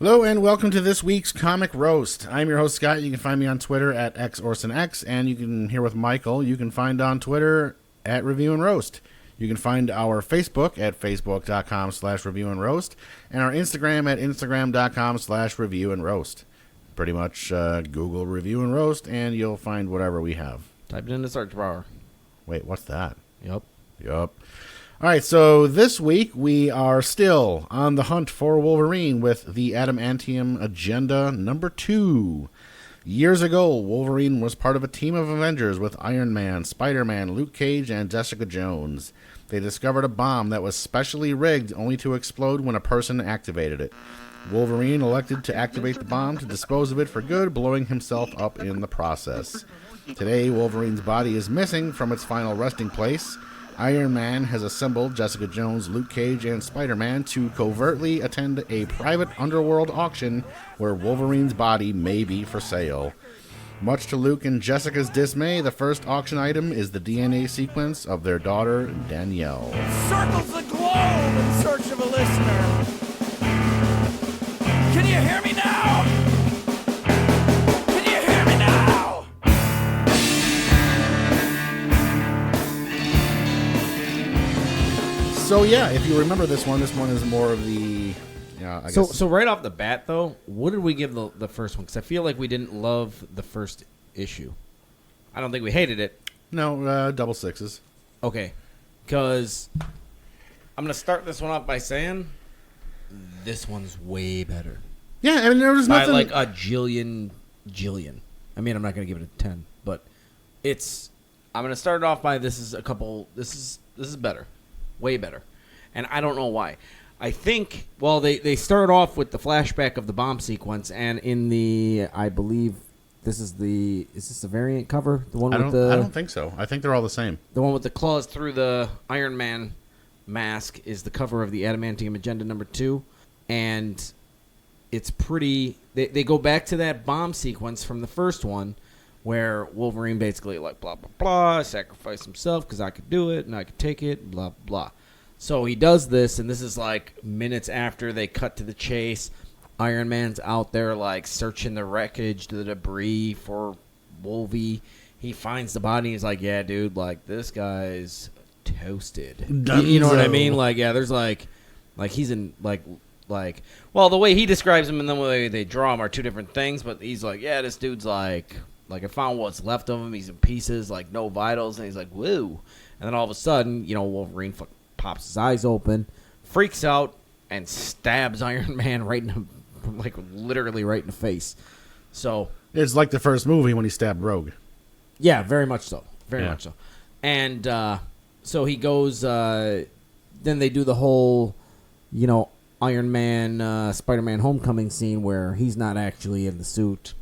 Hello and welcome to this week's Comic Roast. I'm your host, Scott. You can find me on Twitter at XOrsonX, and you can hear with Michael. You can find on Twitter at Review and Roast. You can find our Facebook at facebook.com/Review and Roast, and our Instagram at instagram.com/Review and Roast. Pretty much Google Review and Roast, and you'll find whatever we have. Type it in the search bar. Wait, what's that? Yup. All right, so this week we are still on the hunt for Wolverine with the Adamantium Agenda number 2. Years ago, Wolverine was part of a team of Avengers with Iron Man, Spider-Man, Luke Cage, and Jessica Jones. They discovered a bomb that was specially rigged only to explode when a person activated it. Wolverine elected to activate the bomb to dispose of it for good, blowing himself up in the process. Today, Wolverine's body is missing from its final resting place. Iron Man has assembled Jessica Jones, Luke Cage, and Spider-Man to covertly attend a private underworld auction where Wolverine's body may be for sale. Much to Luke and Jessica's dismay, the first auction item is the DNA sequence of their daughter, Danielle. It circles the globe in search of a listener. Can you hear me now? Can you hear me now? So yeah, if you remember this one is more of the... I guess. So right off the bat, though, what did we give the first one? Because I feel like we didn't love the first issue. I don't think we hated it. No, double sixes. Okay. Because I'm going to start this one off by saying this one's way better. Yeah, I mean, there was nothing... By like a jillion. I mean, I'm not going to give it a 10, but it's... I'm going to start it off by this is better. Way better. And I don't know why. I think, well, they start off with the flashback of the bomb sequence, and in the, I believe, is this the variant cover? The one I with the... I don't think so. I think they're all the same. The one with the claws through the Iron Man mask is the cover of the Adamantium Agenda number 2, and it's pretty... They go back to that bomb sequence from the first one, where Wolverine basically like, blah, blah, blah, sacrificed himself because I could do it, and I could take it, blah, blah. So he does this, and this is like minutes after they cut to the chase. Iron Man's out there like searching the wreckage, the debris for Wolvie. He finds the body. He's like, "Yeah, dude, like this guy's toasted." You know what I mean? Like, yeah, there's like he's in like. Well, the way he describes him and the way they draw him are two different things. But he's like, "Yeah, this dude's like I found what's left of him. He's in pieces, like no vitals." And he's like, "Woo!" And then all of a sudden, Wolverine pops his eyes open, freaks out, and stabs Iron Man right in literally right in the face. So it's like the first movie when he stabbed Rogue. Yeah, very much so. Very much so. And so he goes. Then they do the whole, Iron Man, Spider-Man Homecoming scene where he's not actually in the suit.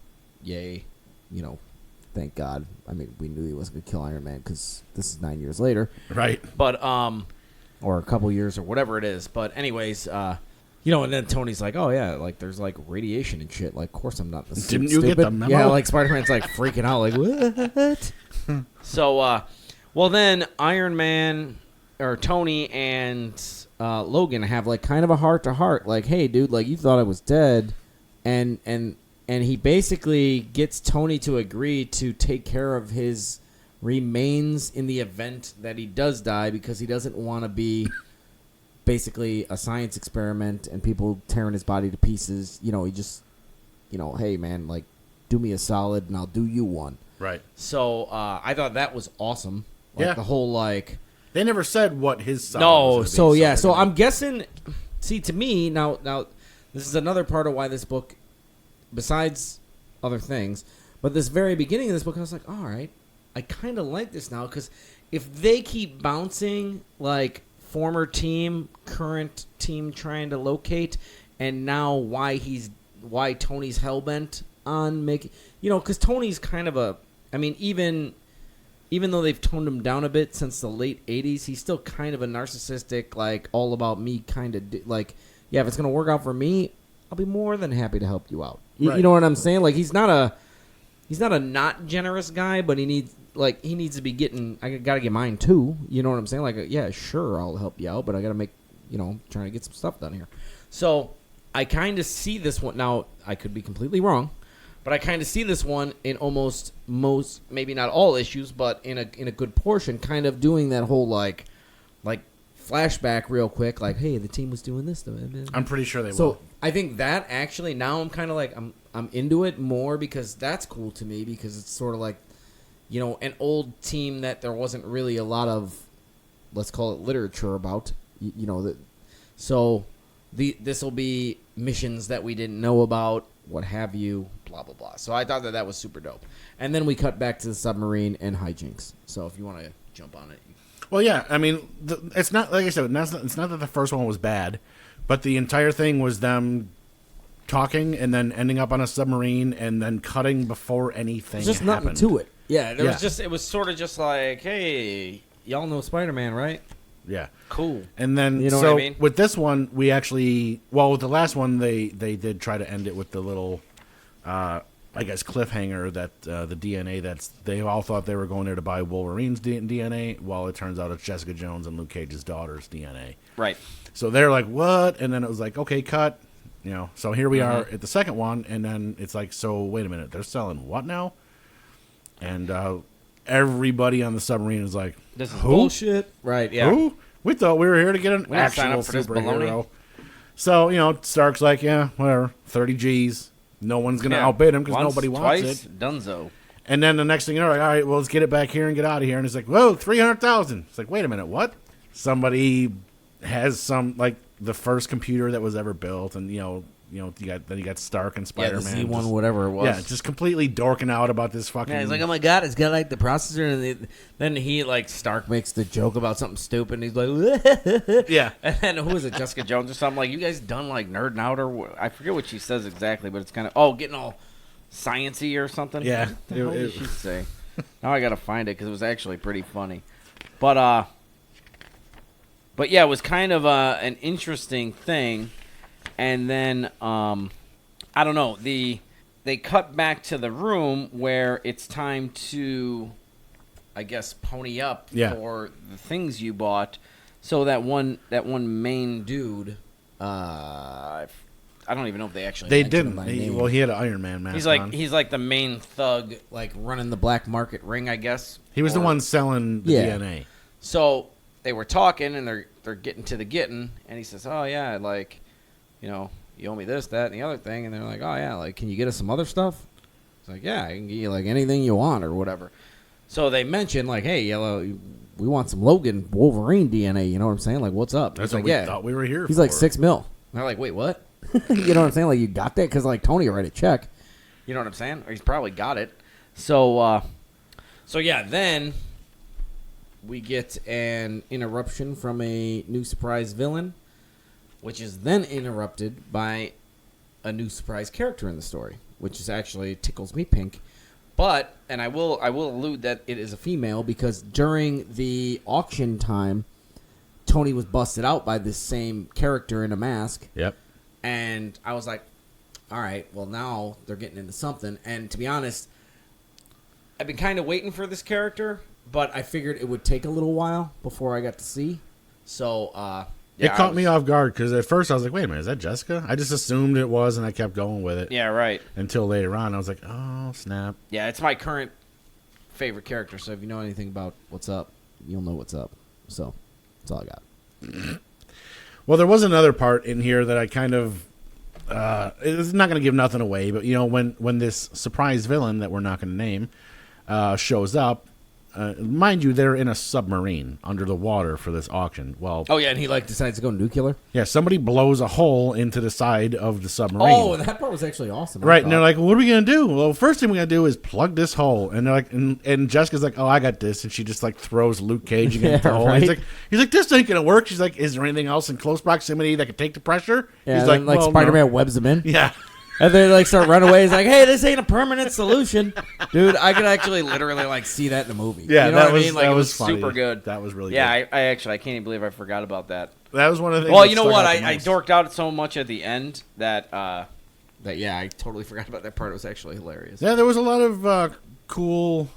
Yay, thank God. I mean, we knew he wasn't going to kill Iron Man because this is 9 years later, right? But or a couple years or whatever it is. But anyways, and then Tony's like, "Oh yeah, like there's like radiation and shit. Like, of course I'm not the suit, Didn't you stupid." get the memo? Yeah, like Spider-Man's like freaking out, like what? So, well then Iron Man or Tony and Logan have like kind of a heart to heart, like, "Hey, dude, like you thought I was dead," and he basically gets Tony to agree to take care of his remains in the event that he does die because he doesn't want to be basically a science experiment and people tearing his body to pieces. He just, hey, man, like, do me a solid and I'll do you one. Right. So I thought that was awesome. Like, yeah. The whole, like... They never said what his solid was. So, yeah. So I'm guessing... See, to me, now, this is another part of why this book, besides other things, but this very beginning of this book, I was like, all right, I kind of like this now, because if they keep bouncing, like, former team, current team trying to locate, and now why Tony's hellbent on making... because Tony's kind of a... I mean, even though they've toned him down a bit since the late 80s, he's still kind of a narcissistic, like, all about me kind of... like, yeah, if it's going to work out for me, I'll be more than happy to help you out. Right. You know what I'm saying? Like, he's not a not generous guy, but he needs to be getting... I got to get mine, too. You know what I'm saying? Like, yeah, sure, I'll help you out, but I got to make... trying to get some stuff done here. So, I kind of see this one now. I could be completely wrong, but I kind of see this one in almost most, maybe not all issues, but in a good portion, kind of doing that whole like flashback real quick, like, hey, the team was doing this. I'm pretty sure they So will. I think that actually now I'm kind of like I'm into it more because that's cool to me because it's sort of like, you know, an old team that there wasn't really a lot of, let's call it literature about, you know, that. So this will be missions that we didn't know about, what have you, blah blah blah. So I thought that was super dope. And then we cut back to the submarine and hijinks. So if you want to jump on it. Well, yeah, I mean, it's not, like I said, it's not that the first one was bad, but the entire thing was them talking and then ending up on a submarine and then cutting before anything There's just happened. nothing to it. Yeah, It was sort of just like, hey, Y'all know Spider-Man, right? Yeah. cool. And then, You know so what I mean? with this one, we actually, well, with the last one, they did try to end it with the little, I guess, cliffhanger that the DNA they all thought they were going there to buy Wolverine's DNA. Well, it turns out it's Jessica Jones and Luke Cage's daughter's DNA. Right. So they're like, what? And then it was like, okay, cut. You know, so here we are at the second one, and then it's like, so wait a minute, they're selling what now? And everybody on the submarine is like, This is who? bullshit. Right, yeah. Who? We thought we were here to get an We didn't sign actual up for this superhero. baloney. So, you know, Stark's like, yeah, whatever, 30 G's. No one's going to Yeah. outbid him because Once, nobody wants twice, it. Dunzo. And then the next thing you know, like, all right, well, let's get it back here and get out of here. And it's like, whoa, 300,000. It's like, wait a minute, what? Somebody has some, like, the first computer that was ever built, and you got Stark and Yeah, the Spider-Man. Z1, just- whatever it was. Yeah, just completely dorking out about this fucking. Yeah, he's like, oh my god, it's got like the processor, and then he like Stark makes the joke about something stupid, and he's like, yeah, And then who is it, Jessica Jones or something? Like, you guys done like nerding out or I forget what she says exactly, but it's kind of getting all science-y or something. Yeah. What the hell did she say? Now I gotta find it because it was actually pretty funny. But yeah, it was kind of an interesting thing. And then I don't know, they cut back to the room where it's time to, I guess, pony up Yeah. for the things you bought. So that one main dude, I don't even know if they actually they mentioned him didn't. by name. Well, he had an Iron Man mask on. He's like the main thug. like running the black market. Ring, I guess. He was the Or- one selling the Yeah. DNA. So they were talking, and they're getting to the getting, and he says, "Oh yeah, like, you know, you owe me this, that, and the other thing." And they're like, "Oh yeah, like, can you get us some other stuff?" It's like, "Yeah, I can get you like anything you want or whatever." So they mentioned like, "Hey, Yellow, we want some Logan Wolverine DNA." You know what I'm saying? Like, what's up? That's He's what like, we yeah. thought we were here He's for. like $6 million. They're like, wait, what? You know what I'm saying? Like, you got that? Because like Tony write a check. You know what I'm saying? Or he's probably got it. So yeah, then We get an interruption from a new surprise villain, which is then interrupted by a new surprise character in the story, which is actually tickles me pink. But, and I will allude that it is a female because during the auction time, Tony was busted out by this same character in a mask. Yep. And I was like, all right, well, now they're getting into something. And to be honest, I've been kind of waiting for this character, but I figured it would take a little while before I got to see. So, It caught me off guard because at first I was like, wait a minute, is that Jessica? I just assumed it was, and I kept going with it. yeah, right. Until later on, I was like, oh, snap. Yeah, it's my current. favorite character, so if you know anything about what's up, you'll know what's up. So, that's all I got. Well, there was another part in here that I kind of... it's not going to give nothing away, but, you know, when this surprise villain that we're not going to name shows up, mind you, they're in a submarine under the water for this auction. Well, Oh, yeah, and he, like, decides to go nuclear? yeah, somebody blows a hole into the side of the submarine. Oh, that part was actually awesome. I Right, and thought. they're like, what are we going to do? Well, first thing we got to do is plug this hole. And they're like, and Jessica's like, oh, I got this. And she just, like, throws Luke Cage against the hole. right. He's like, this ain't going to work. She's like, is there anything else in close proximity that could take the pressure? Yeah, He's and like, then, like, well, Spider-Man no. webs him in. Yeah. And they, like, start running away. He's like, hey, this ain't a permanent solution. Dude, I could actually literally, like, see that in the movie. Yeah, you know that what was, I mean? Like, that it was funny. super good. That was really Yeah, good. I can't even believe I forgot about that. That was one of the things Well, that you know stuck what? out the I most. dorked out so much at the end that yeah, I totally forgot about that part. It was actually hilarious. Yeah, there was a lot of cool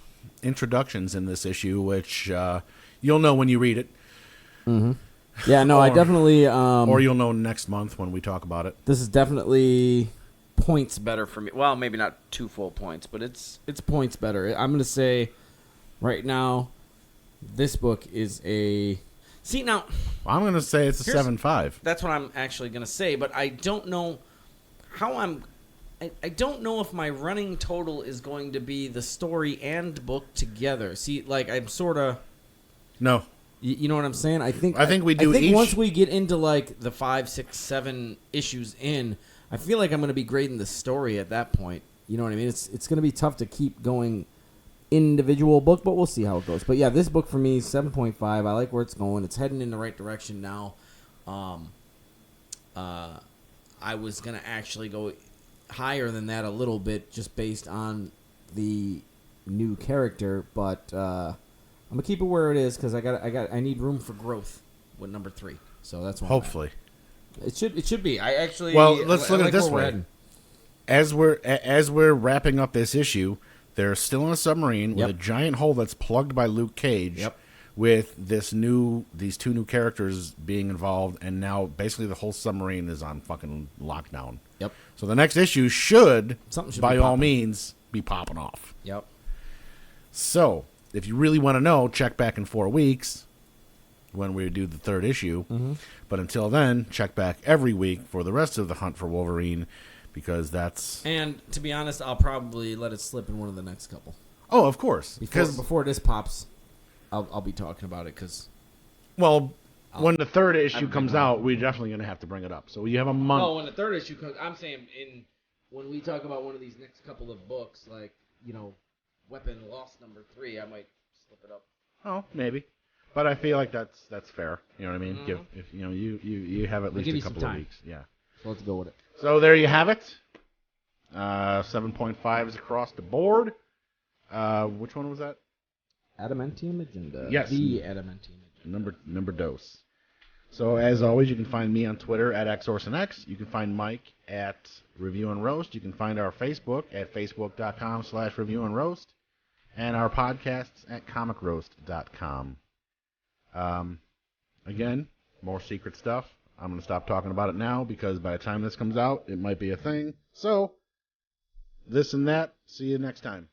introductions in this issue, which you'll know when you read it. Mm-hmm. Yeah, no, I definitely. Or you'll know next month when we talk about it. This is definitely points Better for me. Well, maybe not 2 full points, but it's points better. I'm gonna say right now, this book is a. See now, I'm going to say it's a Here's- 7.5. that's what I'm actually gonna say. But I don't know how I'm. I don't know if my running total is going to be the story and book together. See, like I'm sort of. No. You know what I'm saying? I think we do I think each- once we get into like the 5, 6, 7 issues in, I feel like I'm going to be grading the story at that point. You know what I mean? It's going to be tough to keep going individual book, but we'll see how it goes. But yeah, this book for me is 7.5. I like where it's going. It's heading in the right direction now. I was going to actually go higher than that a little bit just based on the new character, but I'm gonna keep it where it is because I need room for growth with number 3. So that's why Hopefully. it should be. I actually Let's look I at like it this where we're way. heading. As we're wrapping up this issue, they're still in a submarine with Yep. a giant hole that's plugged by Luke Cage. Yep. With these 2 new characters being involved, and now basically the whole submarine is on fucking lockdown. Yep. So the next issue should Something should by be all popping. means, be popping off. Yep. So, if you really want to know, check back in 4 weeks when we do the 3rd issue. Mm-hmm. But until then, check back every week for the rest of the Hunt for Wolverine, because that's... And to be honest, I'll probably let it slip in one of the next couple. Oh, of course. Because, Before this pops, I'll be talking about it because. well, when the 3rd issue comes out, we're definitely going to have to bring it up. So you have a month. No, when the 3rd issue comes, I'm saying when we talk about one of these next couple of books, like Weapon Lost number 3, I might slip it up. Oh, maybe. But I feel like that's fair. You know what I mean? Give if you have at least give a you some couple of time. weeks. Yeah. So let's go with it. So there you have it. 7.5 is across the board. Which one was that? Adamantium Agenda. Yes. The Adamantium Agenda. Number dose. So as always, you can find me on Twitter at XOrsonX. You can find Mike at Review and Roast. You can find our Facebook at facebook.com/Review and Roast, and our podcasts at comicroast.com. Again, more secret stuff. I'm going to stop talking about it now because by the time this comes out, it might be a thing. So, this and that. See you next time.